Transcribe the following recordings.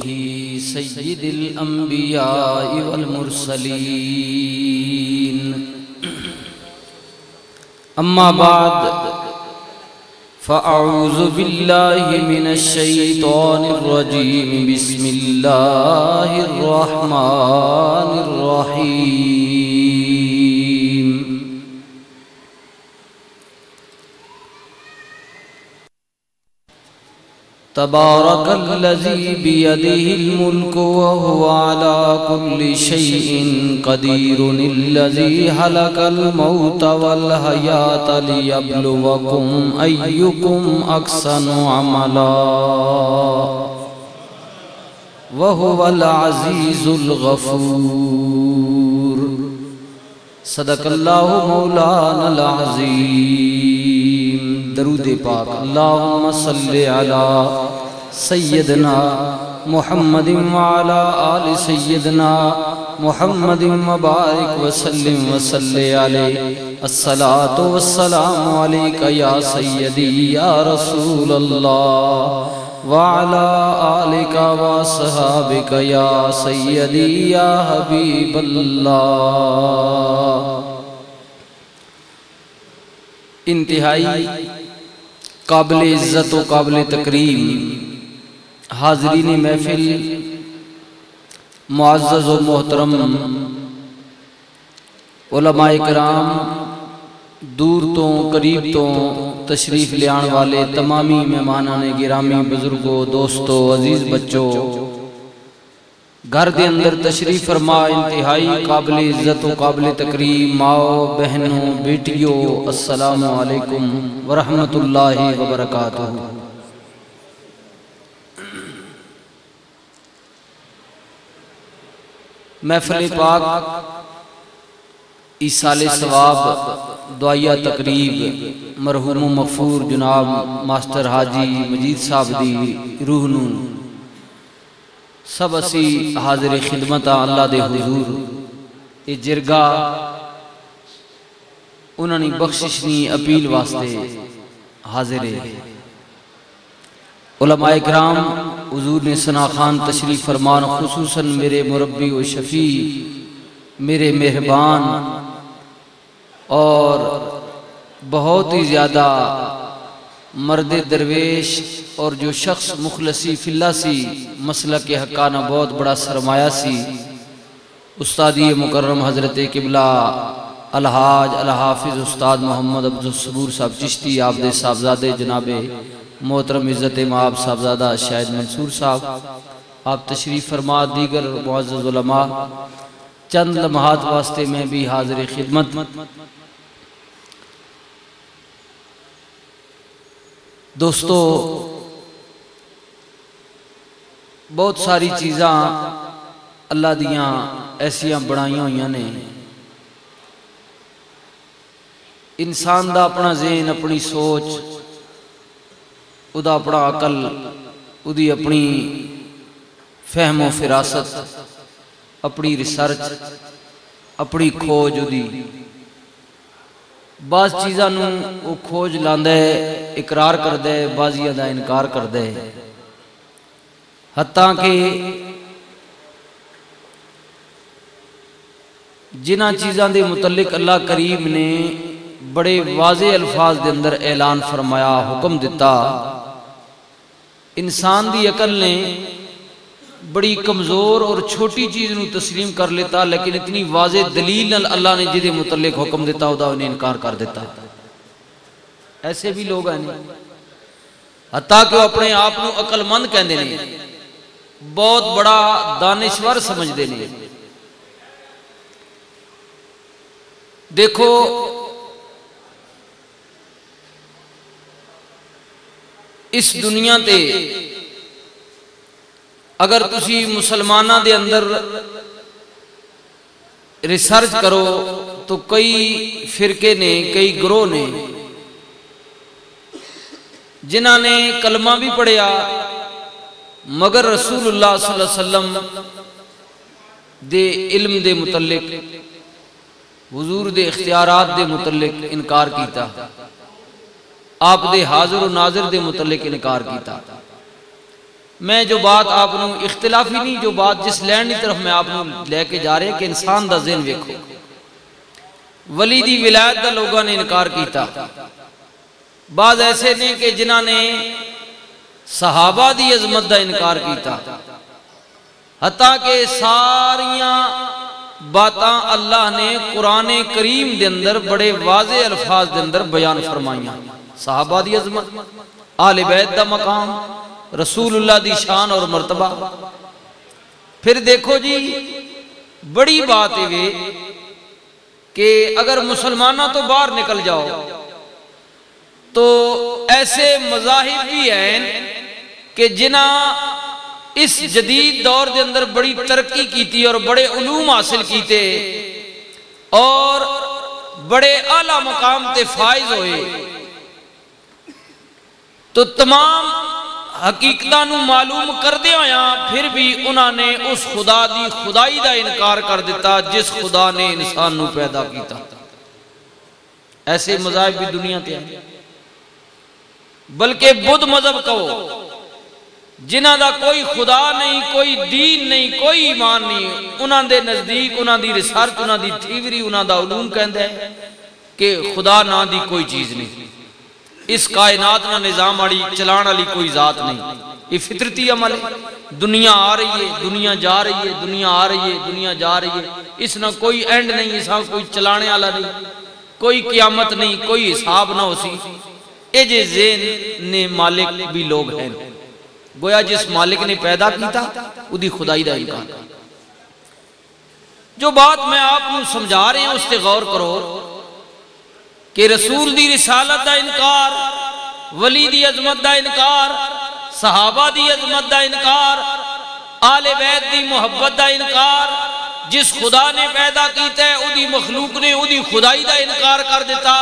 سید الانبیاء والمرسلین اما بعد فاعوذ باللہ من الشیطان الرجیم بسم اللہ الرحمن الرحیم تبارک الذی بیدہ الملک وهو على كل شیء قدیر الذی خلق الموت والحیاة لیبلوکم ایکم احسن عملا وهو العزیز الغفور صدق اللہ مولانا العظیم۔ درود پاک اللہم صلی علی سیدنا محمد وعلی آل سیدنا محمد وبارک وسلم وصلی علیہ الصلاة والسلام علیکہ یا سیدی یا رسول اللہ وعلی آلکہ وصحابکہ یا سیدی یا حبیب اللہ۔ انتہائی قابل عزت و قابل تکریم حاضرین محفل، معزز و محترم علماء کرام، دور تو قریب تو تشریف لے آنے والے تمامی مہمانان گرامی، بزرگوں، دوستوں، عزیز بچوں، گھر دے اندر تشریف فرما انتہائی قابل عزت و قابل تکریم ماؤ، بہنوں، بیٹیوں، السلام علیکم ورحمت اللہ وبرکاتہ۔ محفل پاک ایصال ثواب دعائیہ تقریب مرحوم و مغفور جناب ماسٹر حاجی مجید صاحب دی روح نو سب اسی حاضر خدمت اللہ دے حضور اے جرگا انہوں نے بخششنی اپیل واسطے حاضر ہے۔ علماء اکرام حضور نے ثنا خان تشریف فرمان، خصوصاً میرے مربی و شفیع، میرے مہربان اور بہت ہی زیادہ مرد درویش اور جو شخص مخلصی فی اللہ سی، مسلک حقانہ بہت بڑا سرمایہ سی، استادی مکرم حضرت قبلہ الحاج الحافظ استاد محمد عبدالصبور صاحب چشتی، آپ دے صاحبزادے جناب محترم عزت مآب صاحبزادہ شاہد منصور صاحب، آپ تشریف فرما، دیگر معزز علماء، چند لمحات واسطے میں بھی حاضر خدمت۔ دوستو، بہت ساری چیزاں اللہ دیاں ایسیاں بڑھائیاں ہوئیاں نے، انسان دا اپنا ذہن، اپنی سوچ، ادا اپنا عقل، ادی اپنی فہم و فراست، اپنی ریسرچ، اپنی کھوج، ادی بعض چیزاں نو وہ کھوج لاندہ ہے، اقرار کردہ ہے، بعضیاں دا انکار کردہ ہے، حتیٰ کہ جنہ چیزاں دے متعلق اللہ کریم نے بڑے واضح الفاظ دے اندر اعلان فرمایا، حکم دیتا، انسان دی عقل نے بڑی کمزور اور چھوٹی چیز نو تسلیم کر لیتا، لیکن اتنی واضح دلیل اللہ نے جدے متعلق حکم دیتا ہوتا انہیں انکار کر دیتا۔ ایسے بھی لوگ ہیں حتیٰ کہ وہ اپنے آپ کو عقل مند کہندے نے، بہت بڑا دانشور سمجھدے نے۔ دیکھو اس دنیا تے اگر تسی مسلمانہ دے اندر ریسرچ کرو تو کئی فرقے نے، کئی گروہ نے جنہاں نے کلمہ بھی پڑھیا مگر رسول اللہ صلی اللہ علیہ وسلم دے علم دے متعلق، حضور دے اختیارات دے متعلق انکار کیتا، آپ دے حاضر و ناظر دے متعلق انکار کیتا۔ میں جو بات آپ نے اختلافی نہیں، جو بات جس لینڈ کی طرف میں آپ نے لے کے جا رہے ہیں کہ انسان دا ذہن ویکھو، ولی دی ولایت دا لوگوں نے انکار کیتا، بعض ایسے نے کہ جنہاں نے صحابہ دی عظمت دا انکار کیتا، حتیٰ کہ ساریاں باتاں اللہ نے قرآن کریم دے اندر بڑے واضح الفاظ دے اندر بیان فرمائیاں، صحابہ دی عظمت، آل بیت دا مقام، رسول اللہ دی شان اور مرتبہ۔ پھر دیکھو جی بڑی بات ہے کہ اگر مسلمانہ تو باہر نکل جاؤ تو ایسے مذاہب بھی ہیں کہ جنہاں اس جدید دور دے اندر بڑی ترقی کیتی اور بڑے علوم حاصل کیتے اور بڑے اعلیٰ مقام تے فائز ہوئے، تو تمام حقیقتاں نو معلوم کر دے آیا پھر بھی انہوں نے اس خدا دی خدائی دا انکار کر دیتا جس خدا نے انسان نو پیدا کیتا۔ ایسے مذاہب بھی دنیا تے ہیں، بلکہ بدھ مذہب کہو جنہاں دا کوئی خدا نہیں، کوئی دین نہیں، کوئی ایمان نہیں، انہاں دے نزدیک انہاں دی ریسرچ، انہاں دی تھیوری، انہاں دا علوم کہندہ ہے کہ خدا نہ دی کوئی چیز نہیں، اس کائنات نہ نظام آڑی چلان علی کوئی ذات نہیں، یہ فطرتی عمل ہے، دنیا آ رہی ہے، دنیا جا رہی ہے، دنیا آ رہی ہے، دنیا جا رہی ہے، اس نہ کوئی اینڈ نہیں، اس نہ کوئی چلانے والا نہیں، کوئی قیامت نہیں، کوئی حساب نہ ہو سی۔ اے جے ذہن نے مالک بھی لوگ ہیں، گویا جس مالک نے پیدا کیتا ادھی خدائی دا انکار۔ جو بات میں آپ کو سمجھا رہے ہیں اس تے غور کرو کہ رسول دی رسالت دا انکار، ولی دی عظمت دا انکار، صحابہ دی عظمت دا انکار، آل بیت دی محبت دا انکار، جس خدا نے پیدا کیتا ہے ادھی مخلوق نے ادھی خدائی دا انکار کر دیتا۔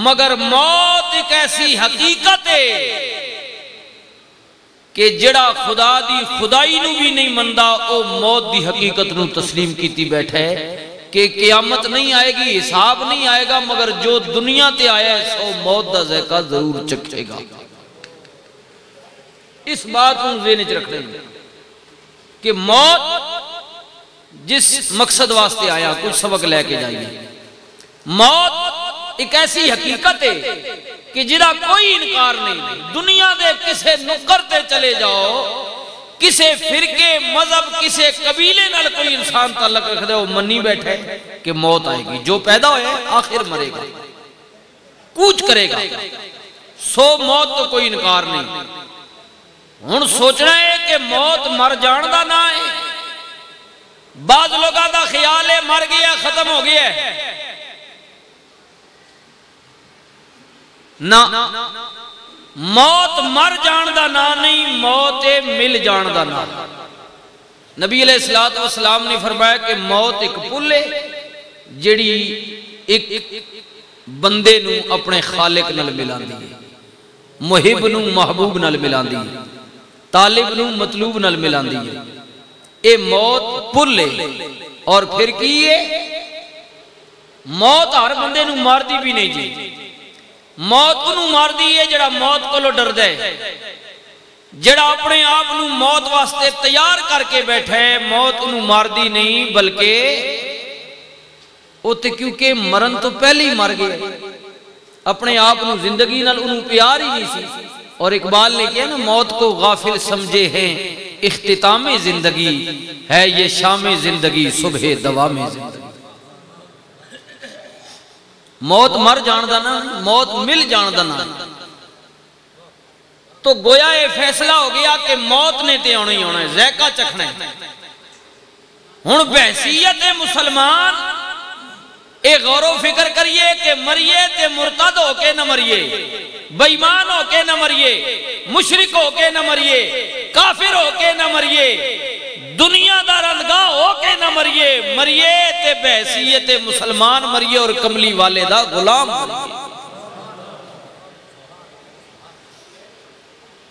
مگر موت ایک ایسی حقیقت ہے کہ جڑا خدا دی خدائی نو بھی نہیں مندہ او موت دی حقیقت نو تسلیم کیتی بیٹھے کہ قیامت نہیں آئے گی، حساب نہیں آئے گا، مگر جو دنیا تے آیا ہے سو موت دا ذائقہ ضرور چکھے گا۔ اس بات کو ذہن وچ رکھنا ہے کہ موت جس مقصد واسطے آیا کچھ سبق لے کے جائیے، موت ایک ایسی حقیقت ہے کہ جدا کوئی انکار نہیں، دنیا دے کسے نکر تے چلے جاؤ، کسے فرقے مذہب کسے قبیلے نال کوئی انسان تعلق رکھ دے وہ منی بیٹھے کہ موت آئے گی، جو پیدا ہوئے آخر مرے گا، کوچ کرے گا، سو موت تو کوئی انکار نہیں۔ ہن سوچنا ہے کہ موت مر جان دا نہ ہے، بعض لوگاں دا خیال ہے مر گیا ختم ہو گیا ہے، نہ موت مر جان دا نا نہیں، موت مل جان دا نا۔ نبی علیہ السلام نے فرمایا کہ موت ایک پل ہے جڑی ایک بندے نو اپنے خالق نال ملان دی ہے، محب نو محبوب نال ملان دی ہے، طالب نو مطلوب نال ملان دی ہے۔ اے موت پل ہے، اور پھر کی ہے موت ہر بندے نو مار دی بھی نہیں جی، موت انہوں مار دی ہے جڑا موت کو لو ڈر دے، جڑا اپنے آپ نو موت واسطے تیار کر کے بیٹھے، موت انہوں مار دی نہیں بلکہ اوتے کیونکہ مرن تو پہلے ہی مر گئے، اپنے آپ نو زندگی نال انہوں پیار ہی نہیں سی۔ اور اقبال نے کہا نا موت کو غافل سمجھے ہیں اختتام زندگی ہے یہ شام زندگی صبح دوام زندگی۔ موت مر جان دا نا، موت مل جان دا نا۔ تو گویا یہ فیصلہ ہو گیا کہ موت نے تے ہونا ہی ہونا ہے، ذائقہ چکھنا ہے۔ ہن بحثیت مسلمان اے غور و فکر کریے کہ مریے تے مرتد ہو کے نہ مریے، بے ایمان ہو کے نہ مریے، مشرک ہو کے نہ مریے، کافر ہو کے نہ مریے، دنیا دا رندگاہ ہو کے نہ مریے، مریے تے بحثیت مسلمان مریے اور کملی والے دا غلام مریے۔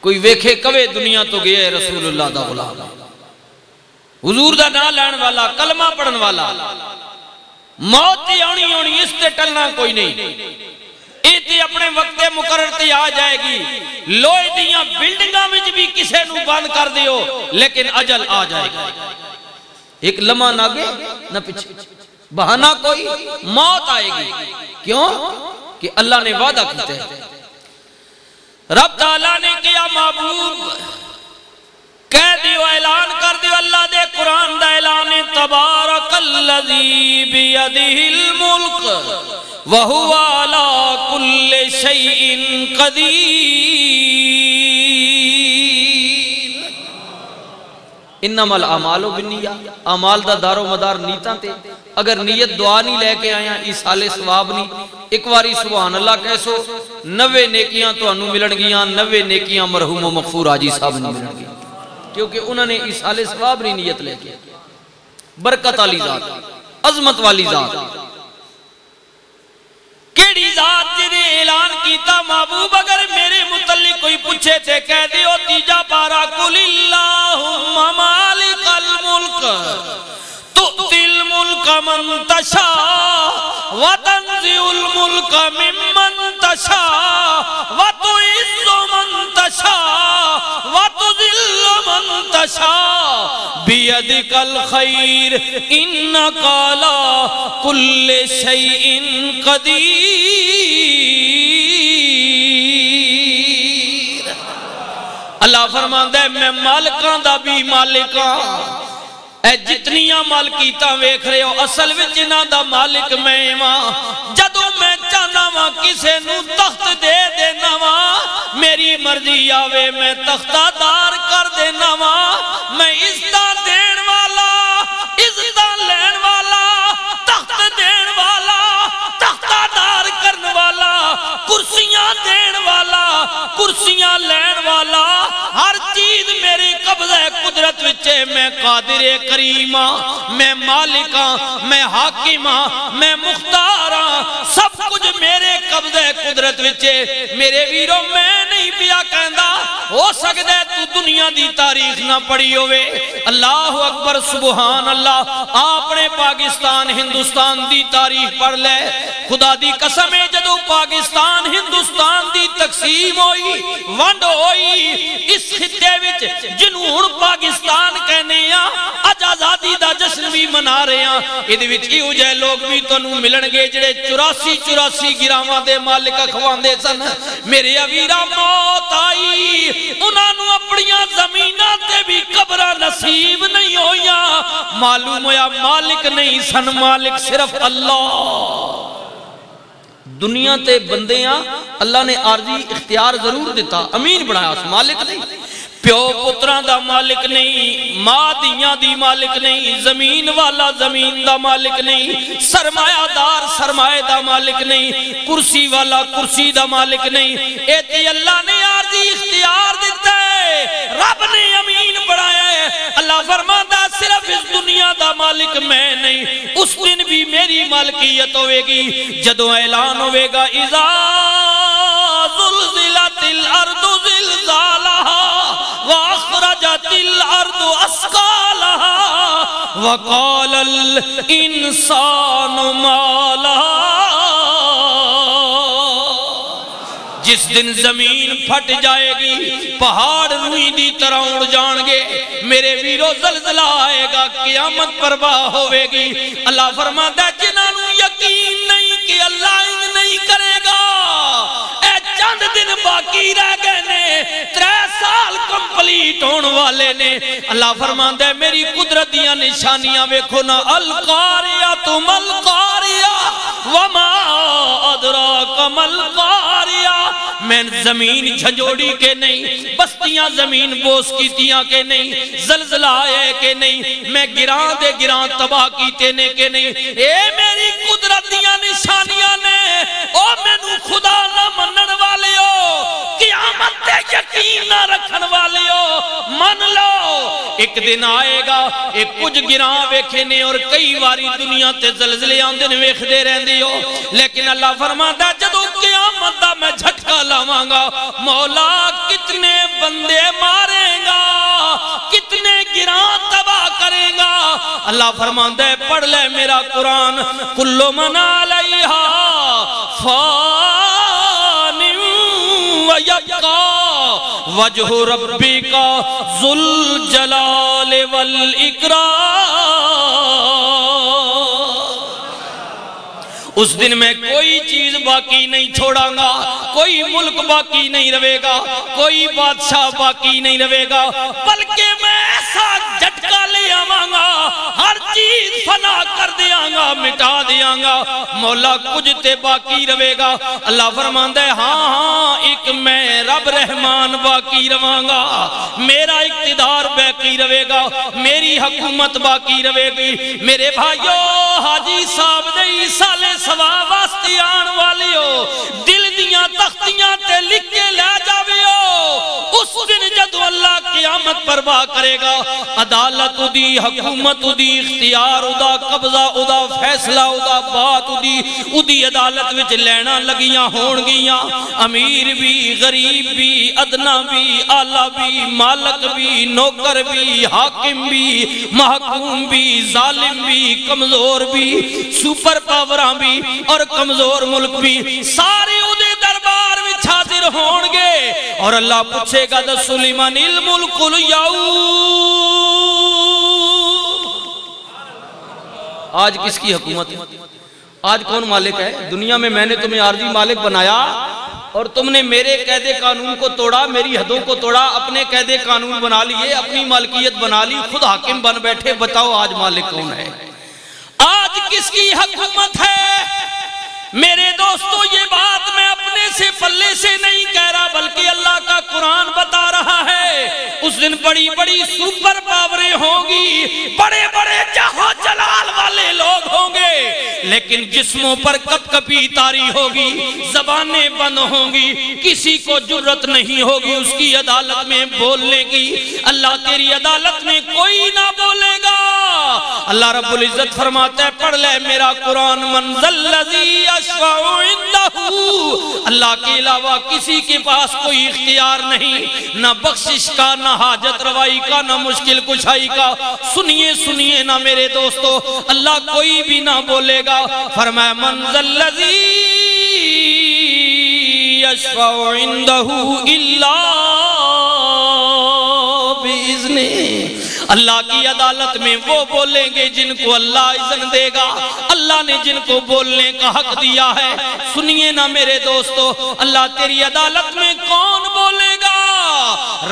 کوئی ویکھے کوے دنیا تو گیا ہے رسول اللہ دا غلام، حضور دا نام لین والا، کلمہ پڑھن والا، موت تے آنی آنی اس تے ٹلنا کوئی نہیں۔ اے تے اپنے وقت مقرر تے آ جائے گی لوہے دیاں بلڈنگاں وچ بھی کسے نو بند کر دیو لیکن اجل آ جائے گا ایک لمحہ نہ آگے نہ پیچھے بہانہ کوئی موت آئے گی کیوں کہ اللہ نے وعدہ کیتے ہیں رب تعالیٰ نے کیا محبوب کہہ دیو اعلان کر دیو اللہ دے قرآن دا اعلان تبارک الذی بیدہ الملک وہو علی کل شیء قدیر انما الاعمال بالنیات اعمال دا دار و مدار نیتاں تے اگر نیت دعا نہیں لے کے آیا ایصال ثواب نہیں ایک واری سبحان اللہ کہسو 90 نیکیاں تو انہوں ملن گیاں 90 نیکیاں مرحوم و مغفور حاجی صاحب نہیں ملن گیاں کیونکہ انہوں نے ایصال ثواب نہیں نیت لے کے برکت والی ذات عظمت والی ذات کیڑی ذات جنہیں اعلان کیتا محبوب اگر میرے متعلق کوئی پوچھے تھے کہہ دیو تیجا پارا قل اللہم مالک الملک تؤتی الملک من تشاء وتنزع الملک ممن تشاء وتعز من تشاء وتذل من تشاء بیدک الخیر انک علی کل شیء قدیر اللہ فرماندہ ہے میں مالکاں دا بھی مالکاں اے جتنیاں مالکیتاں ویکھ رہے ہو اصل وچ انہاں دا مالک میں ماں جدوں میں چاہنا ماں کسے نو تخت دے دینا ماں میری مرضی آوے میں تختہ دار کر دینا ماں میں عزتاں دین والا عزتاں لین والا تخت دین والا تختہ دار کرن والا کرسیاں دین والا کرسیاں لین والا ہر چیز میری قبضہ قدرت وچے میں قادر کریمہ میں مالکاں میں حاکماں میں مختاراں سب کچھ میرے قبضہ قدرت وچے میرے ویروں میں نہیں پیا کہندا ہو سکتا ہے تو دنیا دی تاریخ نہ پڑھی ہوئے اللہ اکبر سبحان اللہ اپنے پاکستان ہندوستان دی تاریخ پڑھ لے خدا دی قسم ہے جدو پاکستان ہندوستان دی تقسیم ہوئی ونڈ ہوئی اس خطے وچ جنون پاکستان کہنے ہیں اج آزادی دا جشن بھی منا رہے ہیں ادھے وچ ایہو جائے لوگ بھی تنوں ملن گے جڑے 84 گراواں دے مالک اخواندے سن میرے اویرا موت آئی انہاں نوں اپنیاں زمیناں تے بھی قبراں نصیب نہیں ہویاں معلوم ہویا مالک نہیں سن مالک صرف اللہ دنیا تے بندیاں اللہ نے عارضی اختیار ضرور دیتا امین بنایا اس مالک نہیں پیو پتران دا مالک نہیں ماں دیاں دی مالک نہیں زمین والا زمین دا مالک نہیں سرمایہ دار سرمایہ دا مالک نہیں کرسی والا کرسی دا مالک نہیں ایتی اللہ نے عارضی اختیار دیتا ہے رب نے امین بڑھایا ہے اللہ فرماتا صرف اس دنیا دا مالک میں نہیں اس دن بھی میری مالکیت ہوئے گی جدو اعلان ہوئے گا اذا زلزلت الارض زلزالہا وَأَخْرَجَتِ الْأَرْضُ أَسْقَالَهَا وَقَالَ الْإِنسَانُ مَا لَهَا جس دن زمین پھٹ جائے گی پہاڑ روئی دی طرح اڑ جان گے میرے ویرو زلزلہ آئے گا قیامت پرواہ ہوئے گی اللہ فرماتا ہے جنہوں یقین نہیں کہ اللہ نہیں کرے گا اے چند دن باقی رہ گئے نے 3 سال کمپلیٹ ہون والے نے اللہ فرماتا ہے میری قدرت دیاں نشانیاں ویکھو نا القاریہ ملقاریہ وما ادراک ملقاریہ میں زمین جھنجوڑی کے نہیں بستیاں زمین بوس کیتیاں کے نہیں زلزلہ آئے کے نہیں میں گران دے گران تباہ کیتے نے کے نہیں اے میری قدرت دیاں نشانیاں نے او میں نو خدا نہ منن والے ہو قیامت تے یقین نہ رکھن والے ہو من لو ایک دن آئے گا ایک کچھ گران ویکھے نے اور کئی واری دنیا تے زلزلے آندن ویکھ دے رہن دی ہو لیکن اللہ فرماتا جدو قیامت دا میں جھٹکا لاواں گا مولا کتنے بندے مارے گا کتنے گران تباہ کرے گا اللہ فرماتا ہے پڑھ لے میرا قرآن کل من علیہا فان وَيَبْقَى وَجْهُ رَبِّكَ ذُو الْجَلَالِ وَالْإِكْرَامِ۔ اس دن میں کوئی چیز باقی نہیں چھوڑاں گا، کوئی ملک باقی نہیں رہے گا، کوئی بادشاہ باقی نہیں رہے گا، بلکہ میں ایسا جھٹکا لے آواں گا، ہر چیز فنا کر دیاں گا، مٹا دیاں گا، مولا کچھ تے باقی رہے گا۔ اللہ فرماندہ ہے ہاں ایک میں رب رحمان باقی رہاں گا، میرا اقتدار باقی رہے گا، میری حکومت باقی رہے گی۔ میرے بھائیو حاجی صاحب دے سالے سواب واسطے آن والیو، دل دیاں تختیاں تے لکھ کے لے جاویو، اس دن جدو اللہ قیامت پروا کرے گا، عدالت دی، حکومت دی، اختیار دا، قبضہ دا، فیصلہ دا، بات دی عدالت وچ لینا لگیاں ہون گیاں، امیر بھی، غریب بھی، ادنا بھی، آلہ بھی، مالک بھی، نوکر بھی، حاکم بھی، محکوم بھی، ظالم بھی، کمزور بھی، سپر پاوراں بھی اور کمزور ملک بھی، سارے اودے دربار وچ حاضر ہون گے، اور اللہ پوچھے گا دسو لمن الملک اليوم، آج کس کی حکومت ہے؟ آج کون مالک ہے؟ دنیا میں میں نے تمہیں عارضی مالک بنایا اور تم نے میرے قید قانون کو توڑا، میری حدوں کو توڑا، اپنے قید قانون بنا لیے، اپنی مالکیت بنا لی، خود حاکم بن بیٹھے، بتاؤ آج مالک کون ہے؟ آج کس کی حکومت ہے؟ میرے دوستو یہ بات میں اپنے سے پلے سے نہیں کہہ رہا، بلکہ اللہ کا قرآن بتا رہا ہے۔ اس دن بڑی بڑی سپر پاوریں ہوں گی، بڑے بڑے جاہ جلال والے لوگ ہوں گے، لیکن جسموں پر کپ کپی تاری ہوگی، زبانیں بند ہوں گی، کسی کو جرت نہیں ہوگی اس کی عدالت میں بولنے کی۔ اللہ تیری عدالت میں کوئی نہ بولے گا۔ اللہ رب العزت فرماتا ہے پڑھ لے میرا قرآن، من ذا الذی یشفع عنده، اللہ کے علاوہ کسی کے پاس کوئی اختیار نہیں، نہ بخشش کا، نہ حاجت روائی کا، نہ مشکل کشائی کا۔ سنیے سنیے نا میرے دوستو، اللہ کوئی بھی نہ بولے گا، فرمایا من ذا الذی یشفع عنده الا بإذنہ۔ اللہ کی عدالت میں وہ بولیں گے جن کو اللہ اذن دے گا، اللہ نے جن کو بولنے کا حق دیا ہے۔ سنیے نا میرے دوستو، اللہ تیری عدالت میں کون بولے گا؟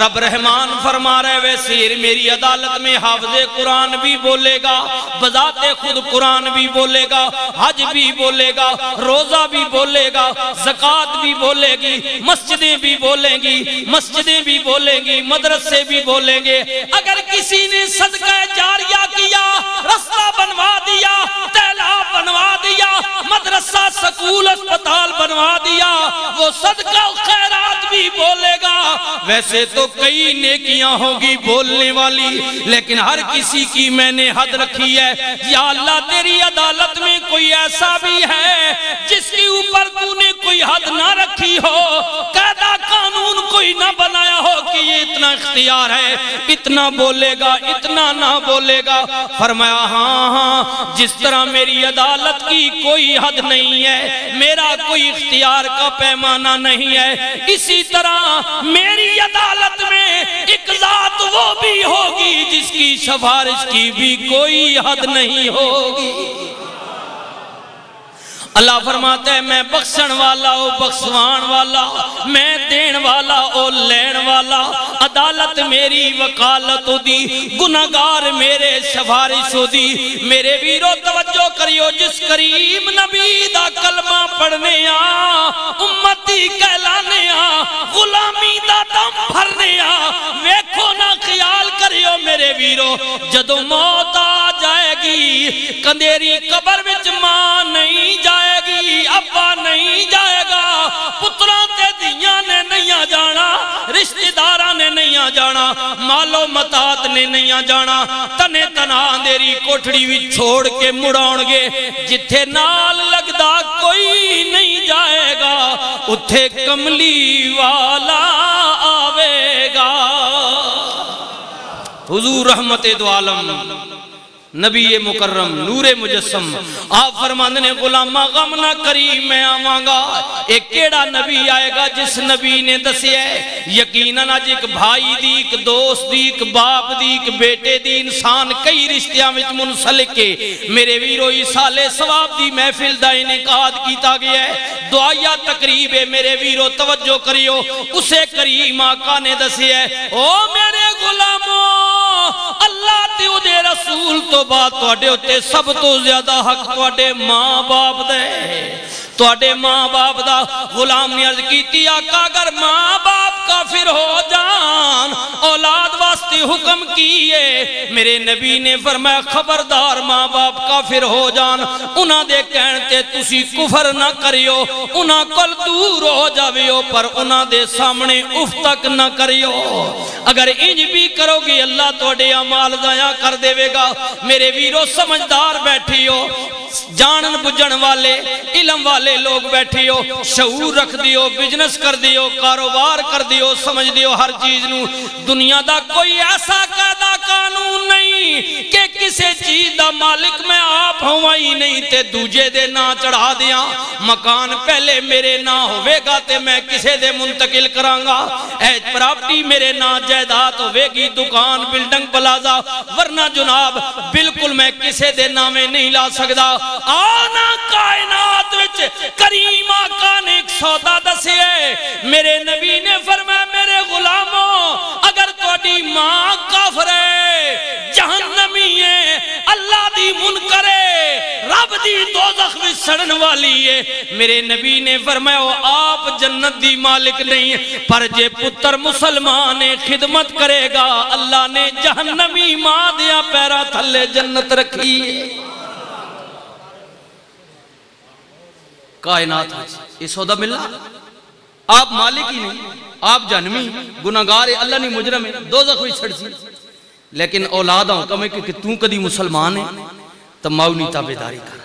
رب رحمان فرما رہے ویسے میری عدالت میں حافظ قرآن بھی بولے گا، بذات خود قرآن بھی بولے گا، حج بھی بولے گا، روزہ بھی بولے گا، زکوٰۃ بھی بولے گی، مسجدیں بھی بولیں گی، مسجدیں بھی بولیں گی، مدرسے بھی بولیں گے۔ اگر کسی نے صدقہ جاریہ کیا، رستہ بنوا دیا، تالاب بنوا دیا، مدرسہ سکول اسپتال بنوا دیا، وہ صدقہ خیرات بھی بولے گا۔ ویسے تو کئی نیکیاں ہوگی بولنے والی، لیکن ہر کسی کی میں نے حد رکھی ہے۔ یا اللہ تیری عدالت میں کوئی ایسا بھی ہے جس کے اوپر تو نے کوئی حد نہ رکھی ہو، قاعدہ قانون کوئی نہ بنایا ہو کہ یہ اتنا اختیار ہے، اتنا بولے گا، اتنا نہ بولے گا۔ فرمایا ہاں ہاں، جس طرح میری عدالت کی کوئی حد نہیں ہے، میرا کوئی اختیار کا پیمانہ نہیں ہے، اسی طرح میری عدالت میں ایک ذات وہ بھی ہوگی جس کی سفارش کی بھی کوئی حد نہیں ہوگی۔ اللہ فرماتا ہے میں بخشن والا او بخشوان والا، میں دین والا او لین والا، عدالت میری وکالت دی، گناہگار میرے سفارش دی۔ میرے ویرو توجہ کریو، جس کریم نبی دا کلمہ پڑھنے امتی کہلانے غلامی دا دم بھرنے ویکھو نہ خیال کریو میرے ویرو، جدو موت آ جائے گی کندیری قبر وچ ماں نہیں جائے گی، ابا نہیں جائے گا، پتروں تے دیاں نے نہیں جانا، رشتہ داراں نے نہیں جانا، مالو متات نے نہیں جانا، تنے تنہا اندھیری کوٹھڑی بھی چھوڑ کے مڑاؤں گے، جتھے نال لگدا کوئی نہیں جائے گا، اتھے کملی والا آوے گا۔ حضور رحمت دو عالم نبی مکرم نور مجسم آپ فرماندے نے غلامہ غم نہ کری میں آواں گا۔ ایک کیڑا نبی آئے گا جس نبی نے دسیا ہے یقیناً اج ایک بھائی دی، ایک دوست دی، ایک باپ دی، ایک بیٹے دی، انسان کئی رشتیاں وچ منسلک کے میرے ویرو ایصال ثواب دی محفل دا انعقاد کیتا گیا ہے۔ دعائیہ تقریب ہے میرے ویرو توجہ کریو، اسے کریم آقا نے دسیا ہے او میرے غلاموں اللہ تے او دے رسول تو بات توڑے ہوتے سب تو زیادہ حق توڑے ماں باپ دے، توڑے ماں باپ دا۔ غلام نے عرض کیتی آقا اگر ماں باپ کافر ہو جان اولاد واسطے حکم کیے، میرے نبی نے فرمایا خبردار ماں باپ کافر ہو جان انہاں دے کہنتے تسی کفر نہ کریو، انہاں کل دور ہو جاویو پر انہاں دے سامنے اف تک نہ کریو۔ اگر انج بھی کرو گی اللہ توڑے عمال ضائع کر دے گا۔ میرے ویرو سمجھدار بیٹھی ہو، جانن بجن والے علم والے لوگ بیٹھی ہو، شعور رکھ دیو، بزنس کر دیو، کاروبار کر دیو، سمجھ دیو ہر چیز نو دنیا دا کوئی ایسا قاعدہ قانون نہیں کہ کسی چیز دا مالک میں آپ ہوائی نہیں تے دوجے دے نا چڑھا دیاں۔ مکان پہلے میرے نا ہوئے گا تے میں کسے دے منتقل کرانگا، ایج پراپٹی میرے نا جائیداد ہوئے گی، دکان بلڈنگ پلازا، ورنہ جناب بالکل میں کسے دے نامے نہیں لا سکدا۔ آنا کائنات وچ کریم آقا نے ایک سودا دسے ہے، میرے نبی نے فرمایا میرے غلاموں اگر توڑی ماں کافر ہے، جہنمی ہے، اللہ دی منکر ہے، رب دی دوزخ میں سڑن والی ہے، میرے نبی نے فرمایا آپ جنت دی مالک نہیں پر جے پتر مسلمان خدمت کرے گا اللہ نے جہنمی ماں دیا پیرا تھلے جنت رکھی ہے۔ کائنات یہ سودا ملنا آپ مالک ہی نہیں، آپ جہنمی گناہگار ہے، اللہ نہیں مجرم ہے، دوزخ ہوئی چھڑ سی، لیکن اولاد حکم ہے کہ تو کدی مسلمان ہے تو ماؤ نہیں تابیداری کر،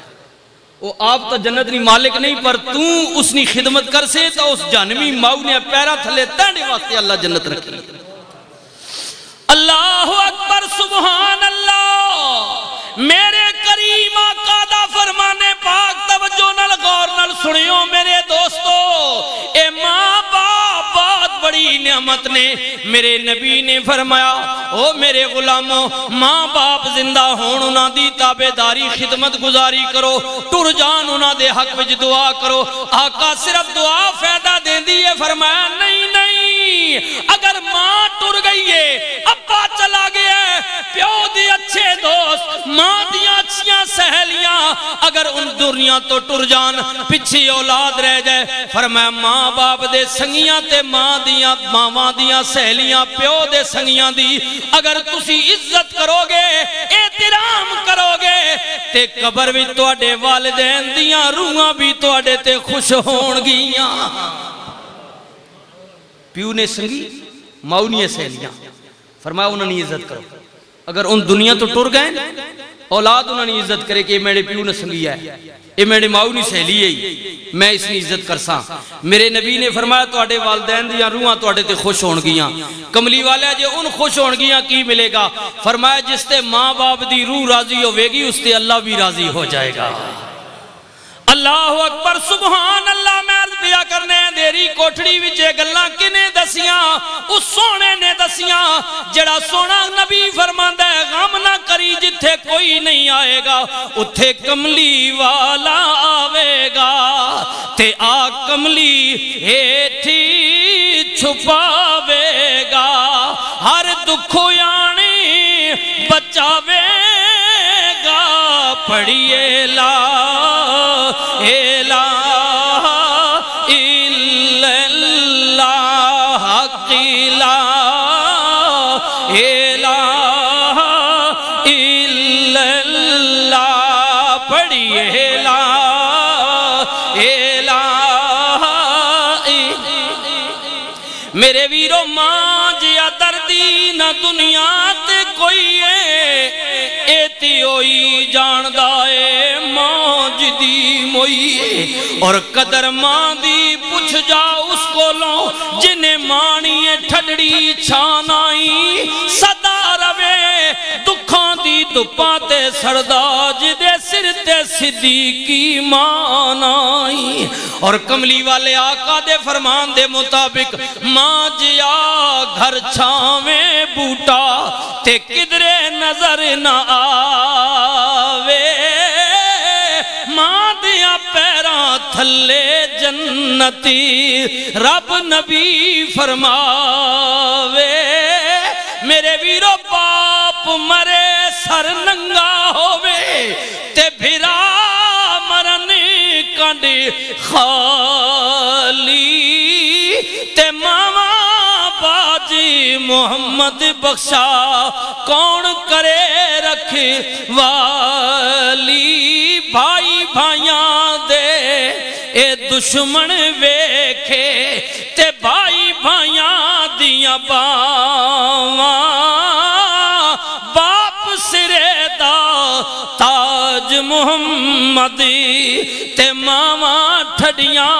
وہ آپ تو جنت نہیں مالک نہیں پر تو اس نے خدمت کر سے تو اس جہنمی ماؤ نے پیرا تھلے تینڈے واسطے اللہ جنت رکھی۔ اللہ اکبر سبحان اللہ، میرے کریم آقا دا فرمانے پاک توجہ نال غور نال سنیو میرے دوستو، اے ماں باپ بہت بڑی نعمت نے۔ میرے نبی نے فرمایا او میرے غلاموں ماں باپ زندہ ہون انہاں دی تابیداری خدمت گزاری کرو، ٹر جان انہاں دے حق وچ دعا کرو۔ آقا صرف دعا فائدہ دین دی ہے، فرمایا نہیں نہیں، اگر ماں ٹر گئی ہے، ابا چلا گیا ہے، پیو دی اچھے دوست، ماں دیاں اچھیاں سہیلیاں اگر ان دنیا تو ٹر جان پچھی اولاد رہ جائے، فرمایا ماں باپ دے سنگیاں تے ماں دیاں سہیلیاں پیو دے سنگیاں دی اگر تسی عزت کرو گے احترام کرو گے تے قبر بھی توڑے والدین دیاں روحاں بھی توڑے تے خوش ہون گیاں۔ پیو نے سنگی ماؤ نے سہیلیاں، فرمایا انہوں نے عزت کرو، اگر ان دنیا تو ٹر گئے اولاد انہوں نے عزت کرے کہ یہ میرے پیو نے سنگیا ہے، یہ میرے ماؤ نے سہیلی ہے، میں اس نے عزت کرساں۔ میرے نبی نے فرمایا توڑے والدین دیاں روحاں توڑے تے خوش ہون گیاں۔ کملی والے جے ان خوش ہون گیاں کی ملے گا؟ فرمایا جس تے ماں باپ دی روح راضی ہوئے گی اس تے اللہ بھی راضی ہو جائے گا۔ اللہ اکبر سبحان اللہ، میں عرض پیا کرنے ہیں دیری کوٹھڑی وچے گلاں کنے دسیاں، اس سونے نے دسیاں جڑا سونا نبی فرماندا ہے غم نہ کری جتھے کوئی نہیں آئے گا اتھے کملی والا آوے گا تے آ کملی ہیٹھی چھپاوے گا، ہر دکھو یعنی بچاوے گا، پڑھیے لا الہ الا اللہ لا الہ الا اللہ، پڑھیے لا الہ میرے ویرو ماں جیا دردی نہ دنیا تے کوئی ہے، ایتی ہوئی جاندائے ماں جدی موئی، اور قدر ماں دی پوچھ جا اس کو لو جنہیں مانی ٹھڈڑی چھان آئی، صدا روے دکھاں دی دھپاں تے سڑدا جدے سر تے صدیقی مان آئی اور کملی والے آقا دے فرمان دے مطابق ماں جیا گھر چھاویں بوٹا تے کدرے نظر نہ آوے ماں دیا پیراں تھلے جنتی رب نبی فرماوے میرے ویرو باپ مرے سر ننگا ہووے تے بھرا مرن کانڈی خالی تے ماما باجی محمد بخشا کون کرے رکھوالی بھائی بھائیاں دے اے دشمن ویکھے تے بھائی بھائیاں دیاں باواں باپ سرے دا تاج محمد تے ماواں ٹھڈیاں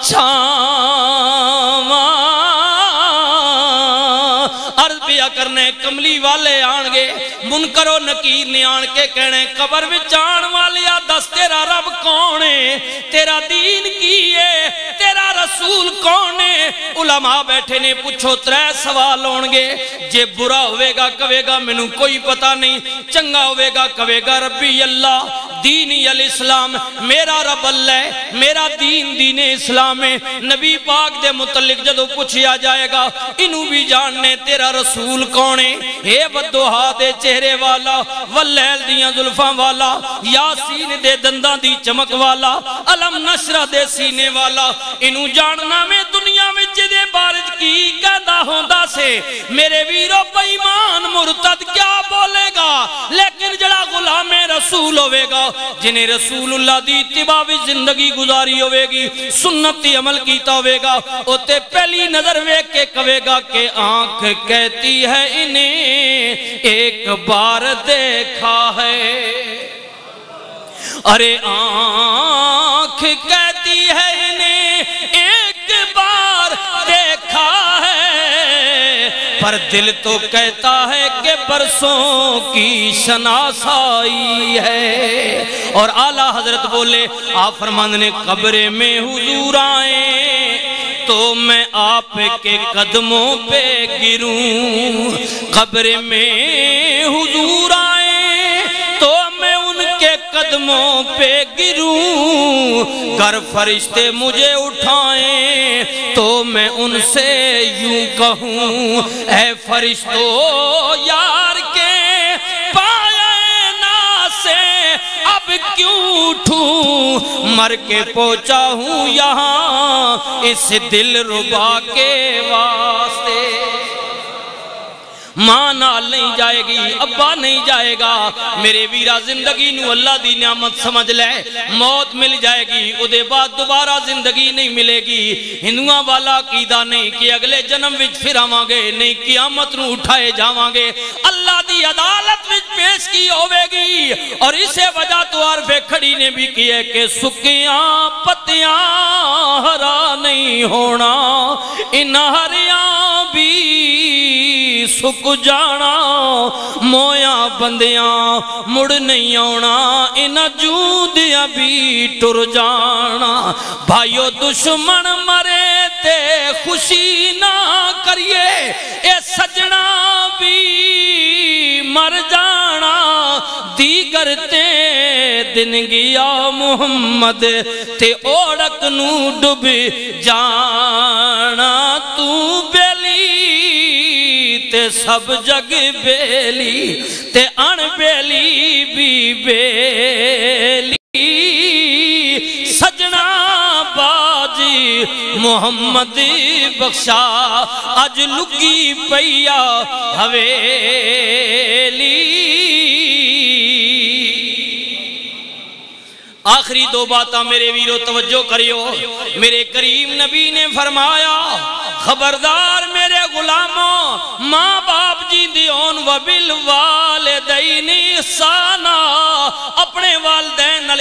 چھاواں عرض بیا کرنے کملی والے آن گے منکر و نکیر نے آن کے کہنے قبر وچ آن والیا دس تیرا رب کون ہے تیرا دین کی ہے تیرا رسول کون ہے علماء بیٹھے نے پوچھو 3 سوال ہون گے جے برا ہوئے گا کہے گا مینوں کوئی پتہ نہیں چنگا ہوئے گا کہے گا ربی اللہ دینی الاسلام میرا رب اللہ ہے میرا دین دین اسلام ہے نبی پاک دے متعلق جدو پوچھیا جائے گا انہوں بھی جاننے تیرا رسول کون ہے اے بدوہا دے چہرے والا واللیل دیاں ظلفاں والا یاسین دے دنداں دی چمک والا علم نشرہ دے سینے والا انہوں جاننا میں دنیا میں جدے بارج کی کہدہ ہوندہ سے میرے ویرو بیمان مرتد کیا بولے گا لیکن جڑا غلام رسول ہوئے گا جنہیں رسول اللہ دی اتباع زندگی گزاری ہوئے گی سنتی عمل کیتا ہوئے گا اوتے پہلی نظر ویک کے کہے گا کہ آنکھ کہتی ہے انہیں ایک بار دیکھا ہے ارے آنکھ کہتی ہے انہیں ایک بار دیکھا ہے پر دل تو کہتا ہے کہ برسوں کی شناسائی ہے اور اعلیٰ حضرت بولے آپ فرماندے نے قبر میں حضور آئیں تو میں آپ کے قدموں پہ گروں قبر میں حضور آئیں تو میں ان کے قدموں پہ گروں گر فرشتے مجھے اٹھائیں تو میں ان سے یوں کہوں اے فرشتو یار کے پائے ناسے اب کیوں اٹھوں مر کے پہنچا ہوں یہاں اس دل ربا کے واسطے ماں نال نہیں جائے گی ابا نہیں جائے گا میرے ویرا زندگی نو اللہ دی نعمت سمجھ لے موت مل جائے گی ادھے بعد دوبارہ زندگی نہیں ملے گی ہندوان والا عقیدہ نہیں کہ اگلے جنم وچ پھر آواں گے نہیں قیامت نو اٹھائے جاواں گے اللہ دی عدالت وچ پیش کی ہوئے گی اور اسے وجہ تو عارف کھڑی نے بھی کیے کہ سکیاں پتیاں ہرا نہیں ہونا ان ہریاں بھی سک جانا مویاں بندیاں مڑ نہیں آنا انہ جودیاں بھی ٹر جانا بھائیو دشمن مرے تے خوشی نہ کریے اے سجنا بھی مر جانا دیگر تے دن گیا محمد تے اوڑک نو ڈب جانا تو بیلی تے سب جگ بیلی تے ان بیلی بھی بیلی سجنا باجی محمد بخشا اج لگی پیا حویلی آخری 2 باتاں میرے ویرو توجہ کریو میرے کریم نبی نے فرمایا خبردار میرے غلاموں ماں باپ جی دیون وبالوالدین احسانا اپنے والدین نال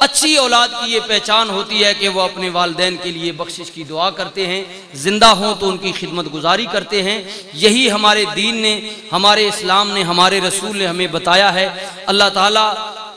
اچھی اولاد کی یہ پہچان ہوتی ہے کہ وہ اپنے والدین کے لیے بخشش کی دعا کرتے ہیں، زندہ ہوں تو ان کی خدمت گزاری کرتے ہیں۔ یہی ہمارے دین نے، ہمارے اسلام نے، ہمارے رسول نے ہمیں بتایا ہے۔ اللہ تعالیٰ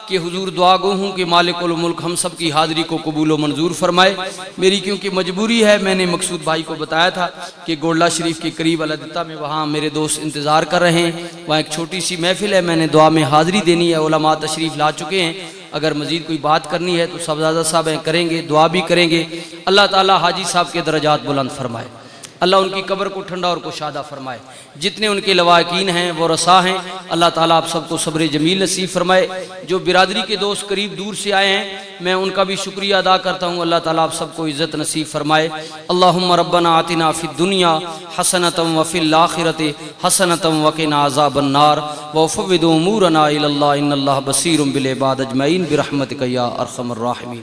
کہ حضور دعا گو ہوں کہ مالک الملک ہم سب کی حاضری کو قبول و منظور فرمائے۔ میری کیونکہ مجبوری ہے، میں نے مقصود بھائی کو بتایا تھا کہ گولڈا شریف کے قریب الدتہ میں وہاں میرے دوست انتظار کر رہے ہیں، وہاں ایک چھوٹی سی محفل ہے، میں نے دعا میں حاضری دینی ہے، علماء تشریف لا چکے ہیں، اگر مزید کوئی بات کرنی ہے تو صاحبزادہ صاحب کریں گے، دعا بھی کریں گے۔ اللہ تعالیٰ حاجی صاحب کے درجات بلند فرمائے، اللہ ان کی قبر کو ٹھنڈا اور کشادہ فرمائے، جتنے ان کے لواحقین ہیں وہ رسا ہیں، اللہ تعالیٰ آپ سب کو صبر جمیل نصیب فرمائے۔ جو برادری کے دوست قریب دور سے آئے ہیں میں ان کا بھی شکریہ ادا کرتا ہوں، اللہ تعالیٰ آپ سب کو عزت نصیب فرمائے۔ اللہم ربنا آتنا فی الدنیا حسنۃ وفی الآخرۃ حسنۃ وقنا عذاب النار وفوض امورنا الی اللہ ان اللہ بصیر بالعباد اجمعین برحمتک یا ارحم الراحمین۔